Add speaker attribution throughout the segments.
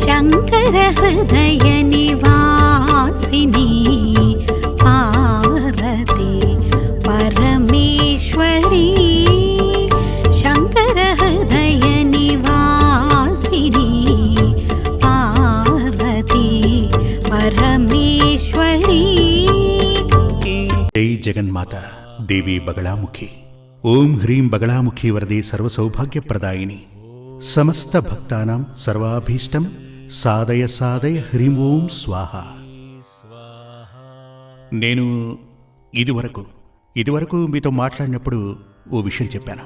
Speaker 1: శంకర హృదయ నివాసిని పార్వతి పరమేశ్వరి శంకర హృదయ నివాసిని పార్వతి పరమేశ్వరి.
Speaker 2: జై జగన్మాత దేవి బగళాముఖి. ఓం హ్రీం బగళాముఖి వరదే సర్వసౌభాగ్యప్రదాయిని. సమస్త భక్తానాం సర్వాభీష్టం సాధయ సాధయ హ్రీం ఓం స్వాహ. నేను ఇదివరకు మీతో మాట్లాడినప్పుడు ఓ విషయం చెప్పాను.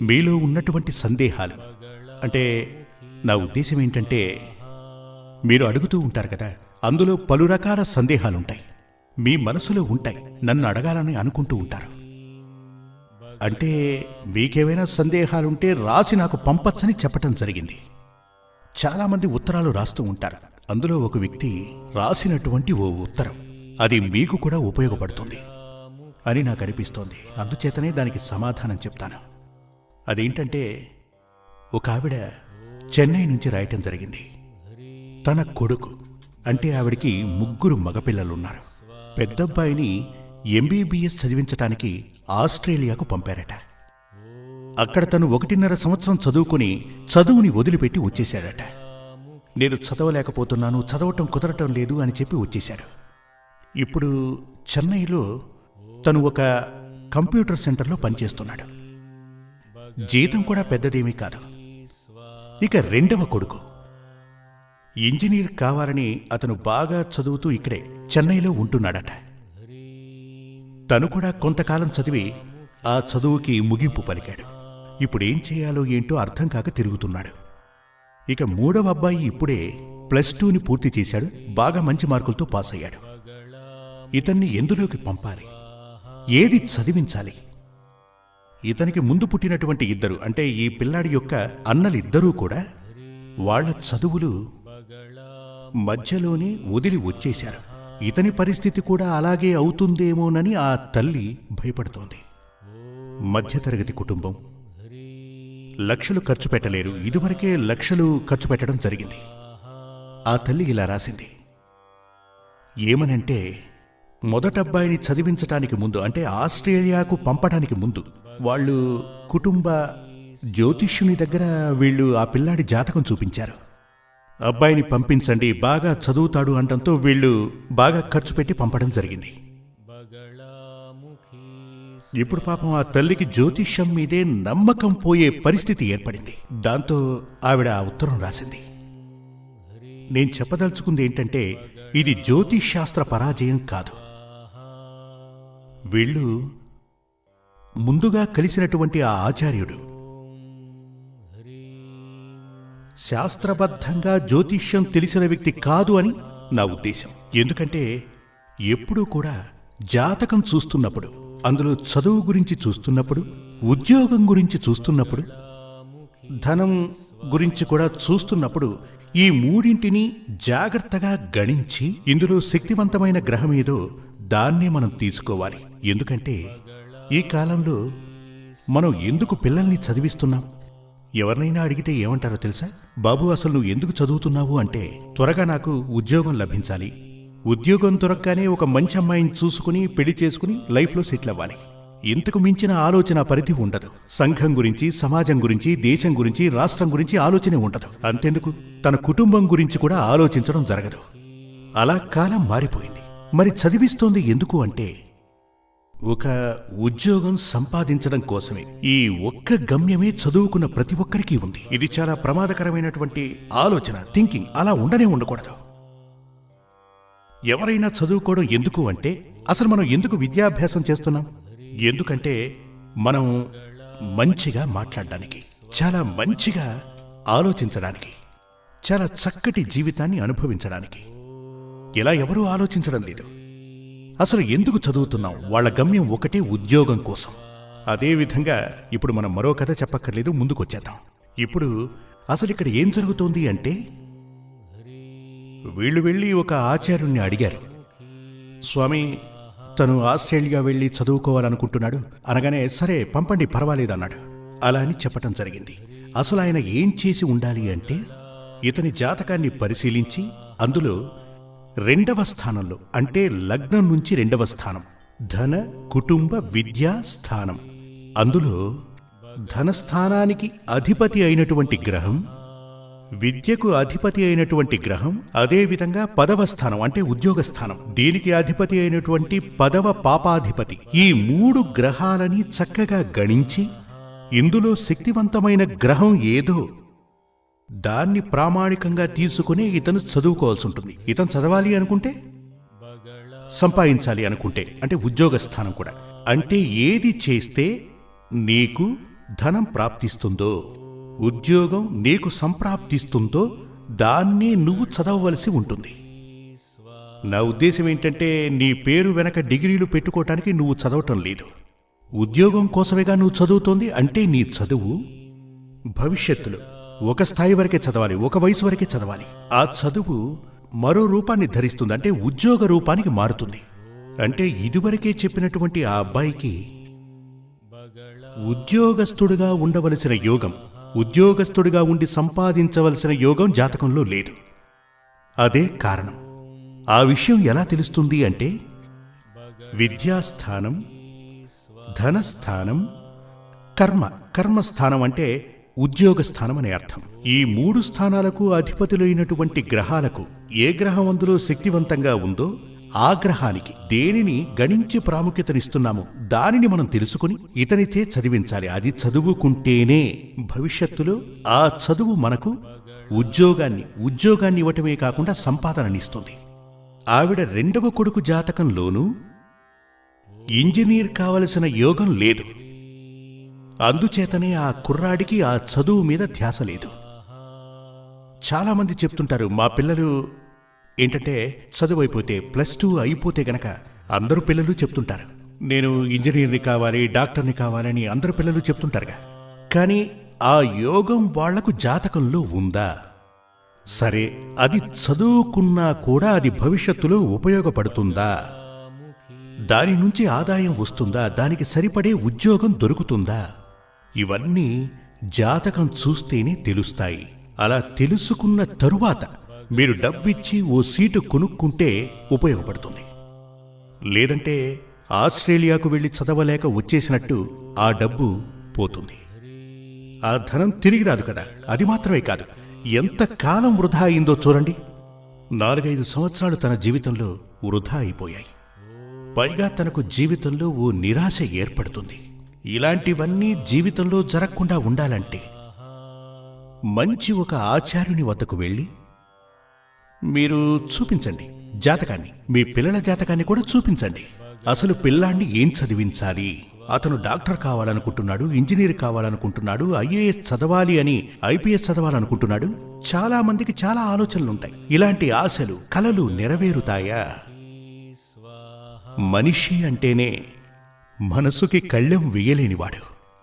Speaker 2: మీలో ఉన్నటువంటి సందేహాలు, అంటే నా ఉద్దేశం ఏంటంటే, మీరు అడుగుతూ ఉంటారు కదా, అందులో పలు రకాల సందేహాలుంటాయి, మీ మనసులో ఉంటాయి, నన్ను అడగాలని అనుకుంటూ ఉంటారు. అంటే మీకేమైనా సందేహాలుంటే రాసి నాకు పంపచ్చని చెప్పటం జరిగింది. చాలామంది ఉత్తరాలు రాస్తూ ఉంటారు. అందులో ఒక వ్యక్తి రాసినటువంటి ఓ ఉత్తరం, అది మీకు కూడా ఉపయోగపడుతుంది అని నాకు అనిపిస్తోంది. అందుచేతనే దానికి సమాధానం చెప్తాను. అదేంటంటే, ఒక ఆవిడ చెన్నై నుంచి రాయటం జరిగింది. తన కొడుకు, అంటే ఆవిడికి 3 మగపిల్లలున్నారు. పెద్దబ్బాయిని ఎంబీబీఎస్ చదివించటానికి ఆస్ట్రేలియాకు పంపారట. అక్కడ తను 1.5 సంవత్సరం చదువుకుని చదువుని వదిలిపెట్టి వచ్చేశాడట. నేను చదవలేకపోతున్నాను, చదవటం కుదరటం లేదు అని చెప్పి వచ్చేశాడు. ఇప్పుడు చెన్నైలో తను ఒక కంప్యూటర్ సెంటర్లో పనిచేస్తున్నాడు. జీతం కూడా పెద్దదేమీ కాదు. ఇక 2వ కొడుకు ఇంజనీర్ కావాలని అతను బాగా చదువుతూ ఇక్కడే చెన్నైలో ఉంటున్నాడట. తను కూడా కొంతకాలం చదివి ఆ చదువుకి ముగింపు పలికాడు. ఇప్పుడేం చేయాలో ఏంటో అర్థం కాక తిరుగుతున్నాడు. ఇక 3వ అబ్బాయి ఇప్పుడే +2ని పూర్తి చేశాడు. బాగా మంచి మార్కులతో పాస్ అయ్యాడు. ఇతన్ని ఎందులోకి పంపాలి, ఏది చదివించాలి? ఇతనికి ముందు పుట్టినటువంటి 2, అంటే ఈ పిల్లాడి యొక్క అన్నలిద్దరూ కూడా వాళ్ల చదువులు మధ్యలోనే వదిలి వచ్చేశారు. ఇతని పరిస్థితి కూడా అలాగే అవుతుందేమోనని ఆ తల్లి భయపడుతోంది. మధ్యతరగతి కుటుంబం, లక్షలు ఖర్చు పెట్టలేరు. ఇదివరకే లక్షలు ఖర్చు పెట్టడం జరిగింది. ఆ తల్లి ఇలా రాసింది. ఏమనంటే, మొదటబ్బాయిని చదివించటానికి ముందు, అంటే ఆస్ట్రేలియాకు పంపడానికి ముందు, వాళ్ళు కుటుంబ జ్యోతిష్యుని దగ్గర వీళ్ళు ఆ పిల్లాడి జాతకం చూపించారు. అబ్బాయిని పంపించండి, బాగా చదువుతాడు అనడంతో వీళ్ళు బాగా ఖర్చు పెట్టి పంపడం జరిగింది. ఇప్పుడు పాపం ఆ తల్లికి జ్యోతిష్యం మీదే నమ్మకం పోయే పరిస్థితి ఏర్పడింది. దాంతో ఆవిడ ఆ ఉత్తరం రాసింది. నేను చెప్పదలుచుకుంది ఏంటంటే, ఇది జ్యోతిష్శాస్త్ర పరాజయం కాదు. వీళ్ళు ముందుగా కలిసినటువంటి ఆ ఆచార్యుడు శాస్త్రబద్ధంగా జ్యోతిష్యం తెలిసిన వ్యక్తి కాదు అని నా ఉద్దేశం. ఎందుకంటే ఎప్పుడూ కూడా జాతకం చూస్తున్నప్పుడు, అందులో చదువు గురించి చూస్తున్నప్పుడు, ఉద్యోగం గురించి చూస్తున్నప్పుడు, ధనం గురించి కూడా చూస్తున్నప్పుడు, ఈ 3ంటిని జాగ్రత్తగా గణించి ఇందులో శక్తివంతమైన గ్రహం ఏదో దాన్నే మనం తీసుకోవాలి. ఎందుకంటే ఈ కాలంలో మనం ఎందుకు పిల్లల్ని చదివిస్తున్నాం? ఎవరినైనా అడిగితే ఏమంటారో తెలుసా? బాబు, అసలు నువ్వు ఎందుకు చదువుతున్నావు అంటే, త్వరగా నాకు ఉద్యోగం లభించాలి, ఉద్యోగం దొరకగానే ఒక మంచి అమ్మాయిని చూసుకుని పెళ్లి చేసుకుని లైఫ్లో సెటిల్ అవ్వాలి. ఇంతకు మించిన ఆలోచన పరిధి ఉండదు. సంఘం గురించి, సమాజం గురించి, దేశం గురించి, రాష్ట్రం గురించి ఆలోచనే ఉండదు. అంతెందుకు, తన కుటుంబం గురించి కూడా ఆలోచించడం జరగదు. అలా కాలం మారిపోయింది. మరి చదివిస్తోంది ఎందుకు అంటే, ఒక ఉద్యోగం సంపాదించడం కోసమే. ఈ ఒక్క గమ్యమే చదువుకున్న ప్రతి ఒక్కరికి ఉంది. ఇది చాలా ప్రమాదకరమైనటువంటి ఆలోచన, థింకింగ్. అలా ఉండకూడదు. ఎవరైనా చదువుకోవడం ఎందుకు అంటే, అసలు మనం ఎందుకు విద్యాభ్యాసం చేస్తున్నాం? ఎందుకంటే మనం మంచిగా మాట్లాడడానికి, చాలా మంచిగా ఆలోచించడానికి, చాలా చక్కటి జీవితాన్ని అనుభవించడానికి. ఇలా ఎవరూ ఆలోచించడం లేదు. అసలు ఎందుకు చదువుతున్నాం? వాళ్ళ గమ్యం ఒకటే, ఉద్యోగం కోసం. అదేవిధంగా ఇప్పుడు మనం మరో కథ చెప్పక్కర్లేదు, ముందుకొచ్చేద్దాం. ఇప్పుడు అసలు ఇక్కడ ఏం జరుగుతోంది అంటే, వీళ్ళు వెళ్ళి ఒక ఆచార్యుణ్ణి అడిగారు. స్వామి, తను ఆస్ట్రేలియా వెళ్ళి చదువుకోవాలనుకుంటున్నాడు అనగానే, సరే పంపండి పర్వాలేదన్నాడు. అలా అని చెప్పటం జరిగింది. అసలు ఆయన ఏం చేసి ఉండాలి అంటే, ఇతని జాతకాన్ని పరిశీలించి అందులో 2వ స్థానంలో, అంటే లగ్నం నుంచి 2వ స్థానం, ధన కుటుంబ విద్యా స్థానం, అందులో ధనస్థానానికి అధిపతి అయినటువంటి గ్రహం, విద్యకు అధిపతి అయినటువంటి గ్రహం, అదేవిధంగా 10వ స్థానం అంటే ఉద్యోగ స్థానం, దీనికి అధిపతి అయినటువంటి 10వ పాపాధిపతి, ఈ 3 గ్రహాలని చక్కగా గణించి ఇందులో శక్తివంతమైన గ్రహం ఏదో దాన్ని ప్రామాణికంగా తీసుకుని ఇతను చదువుకోవాల్సి ఉంటుంది. ఇతను చదవాలి అనుకుంటే, సంపాదించాలి అనుకుంటే, అంటే ఉద్యోగ స్థానం కూడా, అంటే ఏది చేస్తే నీకు ధనం ప్రాప్తిస్తుందో, ఉద్యోగం నీకు సంప్రాప్తిస్తుందో దాన్ని నువ్వు చదవవలసి ఉంటుంది. నా ఉద్దేశం ఏంటంటే, నీ పేరు వెనక డిగ్రీలు పెట్టుకోవటానికి నువ్వు చదవటం లేదు. ఉద్యోగం కోసమేగా నువ్వు చదువుతోంది. అంటే నీ చదువు భవిష్యత్తులో ఒక స్థాయి వరకే చదవాలి, ఒక వయసు వరకే చదవాలి. ఆ చదువు మరో రూపాన్ని ధరిస్తుంది, అంటే ఉద్యోగ రూపానికి మారుతుంది. అంటే ఇదివరకే చెప్పినటువంటి ఆ అబ్బాయికి ఉద్యోగస్తుడిగా ఉండవలసిన యోగం, ఉద్యోగస్తుడిగా ఉండి సంపాదించవలసిన యోగం జాతకంలో లేదు. అదే కారణం. ఆ విషయం ఎలా తెలుస్తుంది అంటే, విద్యాస్థానం, ధనస్థానం, కర్మస్థానం అంటే ఉద్యోగ స్థానం అనే అర్థం. ఈ 3 స్థానాలకు అధిపతులైనటువంటి గ్రహాలకు ఏ గ్రహం అందులో శక్తివంతంగా ఉందో ఆ గ్రహానికి దేనిని గణించి ప్రాముఖ్యతనిస్తున్నామో దానిని మనం తెలుసుకుని ఇతనితే చదివించాలి. అది చదువుకుంటేనే భవిష్యత్తులో ఆ చదువు మనకు ఉద్యోగాన్ని ఇవ్వటమే కాకుండా సంపాదననిస్తుంది. ఆవిడ 2వ కొడుకు జాతకంలోనూ ఇంజనీర్ కావలసిన యోగం లేదు. అందుచేతనే ఆ కుర్రాడికి ఆ చదువు మీద ధ్యాస లేదు. చాలామంది చెప్తుంటారు, మా పిల్లలు ఏంటంటే చదువు అయిపోతే +2 అయిపోతే గనక అందరూ పిల్లలు చెప్తుంటారు, నేను ఇంజనీర్ని కావాలి, డాక్టర్ని కావాలని అందరు పిల్లలు చెప్తుంటారుగా. కానీ ఆ యోగం వాళ్లకు జాతకంలో ఉందా? సరే, అది చదువుకున్నా కూడా అది భవిష్యత్తులో ఉపయోగపడుతుందా? దాని నుంచి ఆదాయం వస్తుందా? దానికి సరిపడే ఉద్యోగం దొరుకుతుందా? ఇవన్నీ జాతకం చూస్తేనే తెలుస్తాయి. అలా తెలుసుకున్న తరువాత మీరు డబ్బిచ్చి ఓ సీటు కొనుక్కుంటే ఉపయోగపడుతుంది. లేదంటే ఆస్ట్రేలియాకు వెళ్ళి చదవలేక వచ్చేసినట్టు ఆ డబ్బు పోతుంది. ఆ ధనం తిరిగి రాదు కదా. అది మాత్రమే కాదు, ఎంత కాలం వృధా అయిందో చూడండి. 4-5 సంవత్సరాలు తన జీవితంలో వృధా అయిపోయాయి. పైగా తనకు జీవితంలో ఓ నిరాశ ఏర్పడుతుంది. ఇలాంటివన్నీ జీవితంలో జరగకుండా ఉండాలంటే మంచి ఒక ఆచార్యుని వద్దకు వెళ్ళి మీరు చూపించండి జాతకాన్ని, మీ పిల్లల జాతకాన్ని కూడా చూపించండి. అసలు పిల్లాన్ని ఏం చదివించాలి? అతను డాక్టర్ కావాలనుకుంటున్నాడు, ఇంజనీర్ కావాలనుకుంటున్నాడు, IAS చదవాలి అని IPS చదవాలనుకుంటున్నాడు. చాలా మందికి చాలా ఆలోచనలుంటాయి. ఇలాంటి ఆశలు, కలలు నెరవేరుతాయా? మనిషి అంటేనే మనసుకి కళ్ళెం వేయలేనివాడు.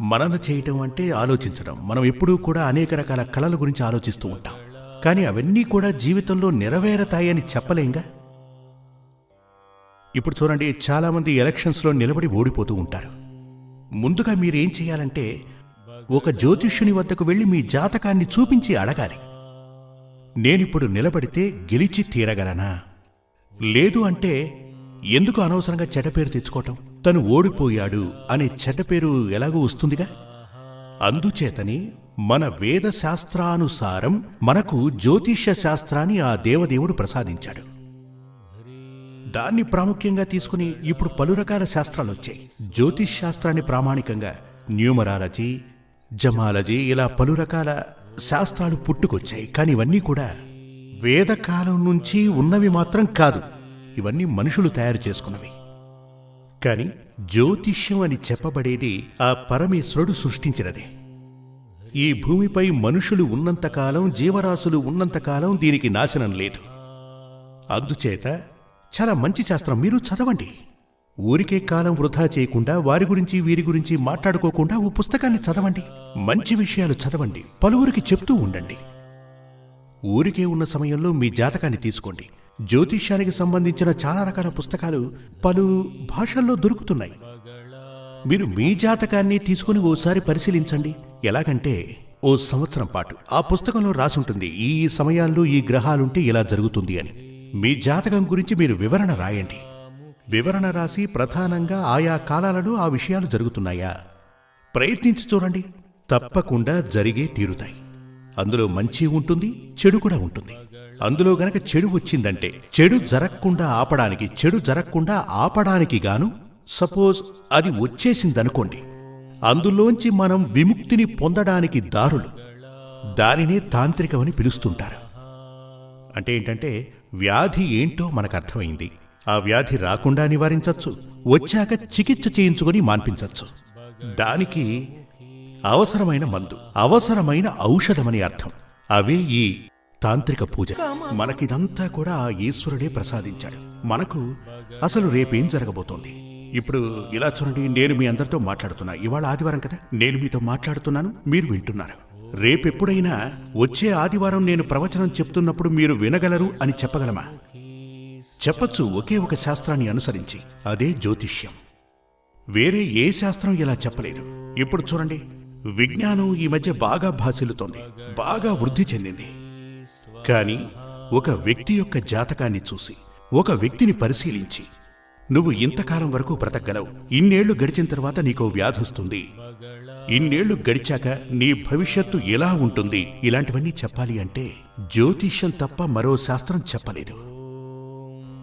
Speaker 2: మనన చేయటం అంటే ఆలోచించడం. మనం ఎప్పుడూ కూడా అనేక రకాల కళల గురించి ఆలోచిస్తూ ఉంటాం. కానీ అవన్నీ కూడా జీవితంలో నెరవేరతాయని చెప్పలేంగా. ఇప్పుడు చూడండి, చాలామంది ఎలక్షన్స్లో నిలబడి ఓడిపోతూ ఉంటారు. ముందుగా మీరేం చేయాలంటే ఒక జ్యోతిష్యుని వద్దకు వెళ్ళి మీ జాతకాన్ని చూపించి అడగాలి, నేనిప్పుడు నిలబడితే గెలిచి తీరగలనా? లేదు అంటే ఎందుకు అనవసరంగా చెడ్డపేరు తెచ్చుకోవటం? తను ఓడిపోయాడు అనే చెడ్డపేరు ఎలాగూ వస్తుందిగా. అందుచేతని మన వేద శాస్త్రానుసారం మనకు జ్యోతిష్య శాస్త్రాన్ని ఆ దేవదేవుడు ప్రసాదించాడు. దాన్ని ప్రాముఖ్యంగా తీసుకుని ఇప్పుడు పలు రకాల శాస్త్రాలు వచ్చాయి. జ్యోతిష్ శాస్త్రాన్ని ప్రామాణికంగా న్యూమరాలజీ, జమాలజీ, ఇలా పలు రకాల శాస్త్రాలు పుట్టుకొచ్చాయి. కానీ ఇవన్నీ కూడా వేదకాలం నుంచి ఉన్నవి మాత్రం కాదు. ఇవన్నీ మనుషులు తయారు చేసుకున్నవి. కాని జ్యోతిష్యం అని చెప్పబడేది ఆ పరమేశ్వరుడు సృష్టించినదే. ఈ భూమిపై మనుషులు ఉన్నంతకాలం, జీవరాశులు ఉన్నంతకాలం దీనికి నాశనం లేదు. అందుచేత చాలా మంచి శాస్త్రం, మీరు చదవండి. ఊరికే కాలం వృధా చేయకుండా వారి గురించి వీరి గురించి మాట్లాడుకోకుండా ఓ పుస్తకాన్ని చదవండి. మంచి విషయాలు చదవండి, పలువురికి చెప్తూ ఉండండి. ఊరికే ఉన్న సమయంలో మీ జాతకాన్ని తీసుకోండి. జ్యోతిష్యానికి సంబంధించిన చాలా రకాల పుస్తకాలు పలు భాషల్లో దొరుకుతున్నాయి. మీరు మీ జాతకాన్ని తీసుకుని ఓసారి పరిశీలించండి. ఎలాగంటే ఓ సంవత్సరం పాటు ఆ పుస్తకంలో రాసుంటుంది ఈ సమయాల్లో ఈ గ్రహాలుంటే ఇలా జరుగుతుంది అని. మీ జాతకం గురించి మీరు వివరణ రాయండి. వివరణ రాసి ప్రధానంగా ఆయా కాలాలలో ఆ విషయాలు జరుగుతున్నాయా ప్రయత్నించి చూడండి. తప్పకుండా జరిగే తీరుతాయి. అందులో మంచి ఉంటుంది, చెడు కూడా ఉంటుంది. అందులో గనక చెడు వచ్చిందంటే చెడు జరగకుండా ఆపడానికి గాను సపోజ్ అది వచ్చేసిందనుకోండి, అందులోంచి మనం విముక్తిని పొందడానికి దారులు, దానినే తాంత్రికమని పిలుస్తుంటారు. అంటే ఏంటంటే వ్యాధి ఏంటో మనకు అర్థమైంది, ఆ వ్యాధి రాకుండా నివారించవచ్చు, వచ్చాక చికిత్స చేయించుకొని మాన్పించవచ్చు. దానికి అవసరమైన మందు, అవసరమైన ఔషధమని అర్థం. అవే ఈ తాంత్రిక పూజ. మనకిదంతా కూడా ఆ ఈశ్వరుడే ప్రసాదించాడు. మనకు అసలు రేపేం జరగబోతోంది. ఇప్పుడు ఇలా చూడండి, నేను మీ అందరితో మాట్లాడుతున్నా. ఇవాళ ఆదివారం కదా, నేను మీతో మాట్లాడుతున్నాను, మీరు వింటున్నారు. రేపెప్పుడైనా వచ్చే ఆదివారం నేను ప్రవచనం చెప్తున్నప్పుడు మీరు వినగలరు అని చెప్పగలమా? చెప్పచ్చు, ఒకే ఒక శాస్త్రాన్ని అనుసరించి. అదే జ్యోతిష్యం. వేరే ఏ శాస్త్రం ఇలా చెప్పలేదు. ఇప్పుడు చూడండి, విజ్ఞానం ఈ మధ్య బాగా భాసిల్లుతోంది, బాగా వృద్ధి చెందింది. కానీ ఒక వ్యక్తి యొక్క జాతకాన్ని చూసి, ఒక వ్యక్తిని పరిశీలించి, నువ్వు ఇంతకాలం వరకు బ్రతకగలవు, ఇన్నేళ్లు గడిచిన తర్వాత నీకో వ్యాధొస్తుంది, ఇన్నేళ్లు గడిచాక నీ భవిష్యత్తు ఎలా ఉంటుంది, ఇలాంటివన్నీ చెప్పాలి అంటే జ్యోతిష్యం తప్ప మరో శాస్త్రం చెప్పలేదు.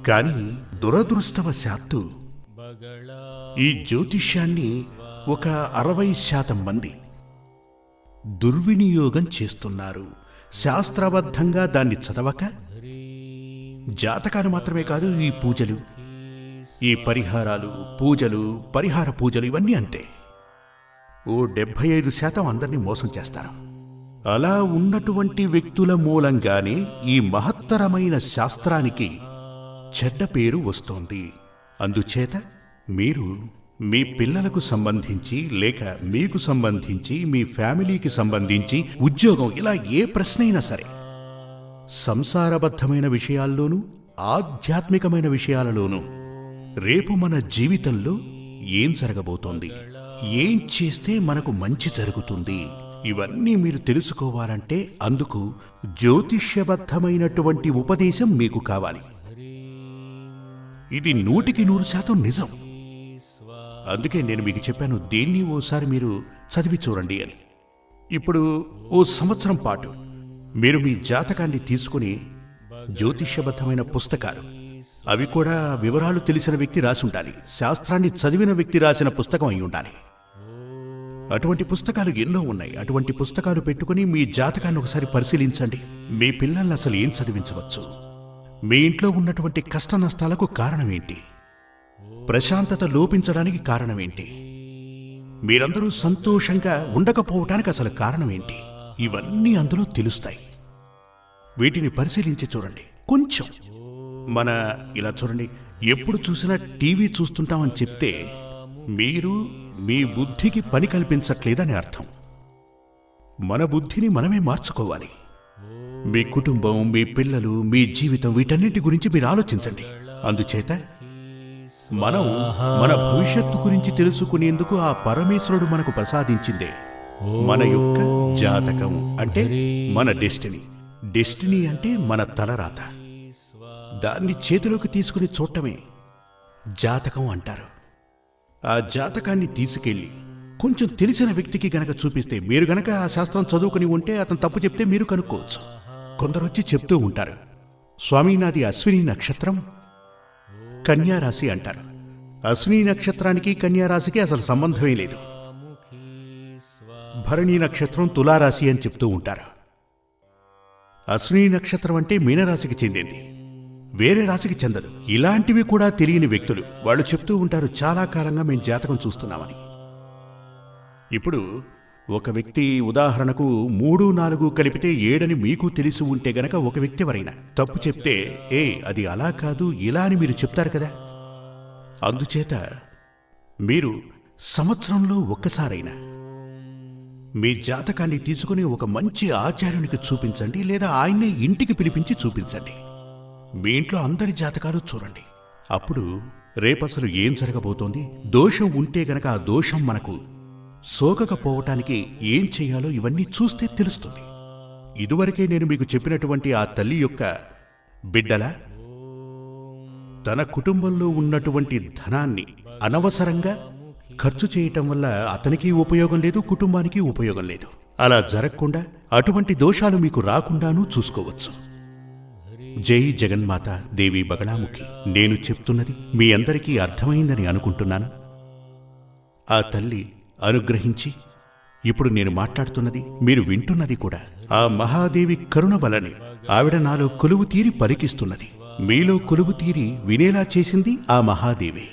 Speaker 2: కానీ దురదృష్టవశాత్తు ఈ జ్యోతిష్యాన్ని ఒక 60% మంది దుర్వినియోగం చేస్తున్నారు. శాస్త్రబద్ధంగా దాన్ని చదవక జాతకాలు మాత్రమే కాదు, ఈ పూజలు, ఈ పరిహారాలు, పరిహార పూజలు ఇవన్నీ అంతే. ఓ 75% అందరినీ మోసం చేస్తారు. అలా ఉన్నటువంటి వ్యక్తుల మూలంగానే ఈ మహత్తరమైన శాస్త్రానికి చెడ్డ పేరు వస్తోంది. అందుచేత మీరు మీ పిల్లలకు సంబంధించి, లేక మీకు సంబంధించి, మీ ఫ్యామిలీకి సంబంధించి, ఉద్యోగం, ఇలా ఏ ప్రశ్నైనా సరే, సంసారబద్ధమైన విషయాల్లోనూ ఆధ్యాత్మికమైన విషయాలలోనూ రేపు మన జీవితంలో ఏం జరగబోతోంది, ఏం చేస్తే మనకు మంచి జరుగుతుంది, ఇవన్నీ మీరు తెలుసుకోవాలంటే అందుకు జ్యోతిష్యబద్ధమైనటువంటి ఉపదేశం మీకు కావాలి. ఇది 100% నిజం. అందుకే నేను మీకు చెప్పాను, దేన్ని ఓసారి మీరు చదివి చూడండి అని. ఇప్పుడు ఓ సంవత్సరం పాటు మీరు మీ జాతకాన్ని తీసుకుని జ్యోతిష్యబద్ధమైన పుస్తకాలు, అవి కూడా వివరాలు తెలిసిన వ్యక్తి రాసి ఉండాలి, శాస్త్రాన్ని చదివిన వ్యక్తి రాసిన పుస్తకం అయి ఉండాలి. అటువంటి పుస్తకాలు ఎన్నో ఉన్నాయి. అటువంటి పుస్తకాలు పెట్టుకుని మీ జాతకాన్ని ఒకసారి పరిశీలించండి. మీ పిల్లల్ని అసలు ఏం చదివించవచ్చు, మీ ఇంట్లో ఉన్నటువంటి కష్ట నష్టాలకు కారణమేంటి, ప్రశాంతత లోపించడానికి కారణమేంటి, మీరందరూ సంతోషంగా ఉండకపోవటానికి అసలు కారణమేంటి, ఇవన్నీ అందులో తెలుస్తాయి. వీటిని పరిశీలించి చూడండి. కొంచెం ఇలా చూడండి, ఎప్పుడు చూసినా టీవీ చూస్తుంటామని చెప్తే మీరు మీ బుద్ధికి పని కల్పించట్లేదని అర్థం. మన బుద్ధిని మనమే మార్చుకోవాలి. మీ కుటుంబం, మీ పిల్లలు, మీ జీవితం, వీటన్నిటి గురించి మీరు ఆలోచించండి. అందుచేత మనం మన భవిష్యత్తు గురించి తెలుసుకునేందుకు ఆ పరమేశ్వరుడు మనకు ప్రసాదించిందే మన యొక్క జాతకం. అంటే మన డెస్టినీ అంటే మన తలరాత. దాన్ని చేతిలోకి తీసుకుని చూడటమే జాతకం అంటారు. ఆ జాతకాన్ని తీసుకెళ్ళి కొంచెం తెలిసిన వ్యక్తికి గనక చూపిస్తే, మీరు గనక ఆ శాస్త్రం చదువుకుని ఉంటే అతను తప్పు చెప్తే మీరు కనుక్కోవచ్చు. కొందరొచ్చి చెప్తూ ఉంటారు, స్వామి నాది అశ్విని నక్షత్రం, కన్యారాశి అంటారు. అశ్విని నక్షత్రానికి కన్యారాశికి అసలు సంబంధమే లేదు. భరణి నక్షత్రం తులారాశి అని చెప్తూ ఉంటారు. అశ్విని నక్షత్రం అంటే మీనరాశికి చెందింది, వేరే రాశికి చెందదు. ఇలాంటివి కూడా తెలియని వ్యక్తులు వాళ్ళు చెప్తూ ఉంటారు, చాలా కాలంగా మేము జాతకం చూస్తున్నామని. ఇప్పుడు ఒక వ్యక్తి ఉదాహరణకు 3, 4 కలిపితే 7 మీకు తెలిసి ఉంటే గనక ఒక వ్యక్తి ఎవరైనా తప్పు చెప్తే, అది అలా కాదు ఇలా అని మీరు చెప్తారు కదా. అందుచేత మీరు సంవత్సరంలో ఒక్కసారైనా మీ జాతకాన్ని తీసుకుని ఒక మంచి ఆచార్యునికి చూపించండి, లేదా ఆయన్నే ఇంటికి పిలిపించి చూపించండి. మీ ఇంట్లో అందరి జాతకాలు చూడండి. అప్పుడు రేపసలు ఏం జరగబోతోంది, దోషం ఉంటే గనక ఆ దోషం మనకు సోకకపోవటానికి ఏం చేయాలో ఇవన్నీ చూస్తే తెలుస్తుంది. ఇదివరకే నేను మీకు చెప్పినటువంటి ఆ తల్లి యొక్క బిడ్డలా తన కుటుంబంలో ఉన్నటువంటి ధనాన్ని అనవసరంగా ఖర్చు చేయటం వల్ల అతనికి ఉపయోగం లేదు, కుటుంబానికి ఉపయోగం లేదు. అలా జరగకుండా అటువంటి దోషాలు మీకు రాకుండానూ చూసుకోవచ్చు. జై జగన్మాత దేవి బగళాముఖి. నేను చెప్తున్నది మీ అందరికీ అర్థమైందని అనుకుంటున్నాను. ఆ తల్లి అనుగ్రహించి ఇప్పుడు నేను మాట్లాడుతున్నది మీరు వింటున్నది కూడా ఆ మహాదేవి కరుణ వలనే ఆవిడ నాలో కొలువు తీరి పలికిస్తున్నది. మీలో కొలువు తీరి వినేలా చేసింది ఆ మహాదేవి.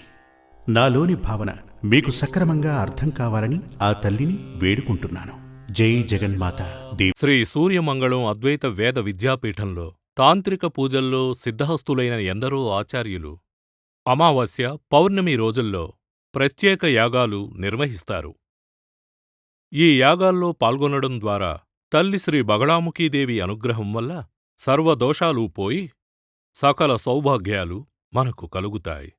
Speaker 2: నాలోని భావన మీకు సక్రమంగా అర్థం కావాలని ఆ తల్లిని వేడుకుంటున్నాను. జై జగన్మాత దేవి.
Speaker 3: శ్రీ సూర్యమంగళం అద్వైత వేద విద్యాపీఠంలో తాంత్రిక పూజల్లో సిద్ధహస్తులైన ఎందరో ఆచార్యులు అమావాస్య, పౌర్ణమి రోజుల్లో ప్రత్యేక యాగాలు నిర్వహిస్తారు. ఈ యాగాల్లో పాల్గొనడం ద్వారా తల్లి శ్రీ బగళాముఖీదేవి అనుగ్రహం వల్ల సర్వదోషాలూ పోయి సకల సౌభాగ్యాలు మనకు కలుగుతాయి.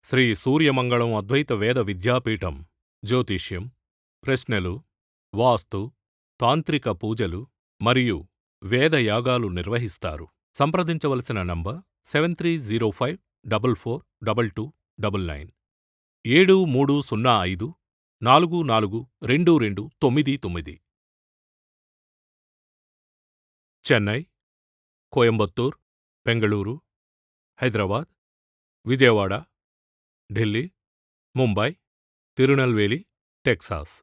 Speaker 3: శ్రీ సూర్యమంగళం అద్వైత వేద విద్యాపీఠం జ్యోతిష్యం, ప్రశ్నలు, వాస్తు, తాంత్రిక పూజలు మరియు వేదయాగాలు నిర్వహిస్తారు. సంప్రదించవలసిన నంబర్ 7305442299 7305442299. చెన్నై, కోయంబత్తూర్, బెంగళూరు, హైదరాబాద్, విజయవాడ, ఢిల్లీ, ముంబై, తిరునల్వేలి, టెక్సాస్.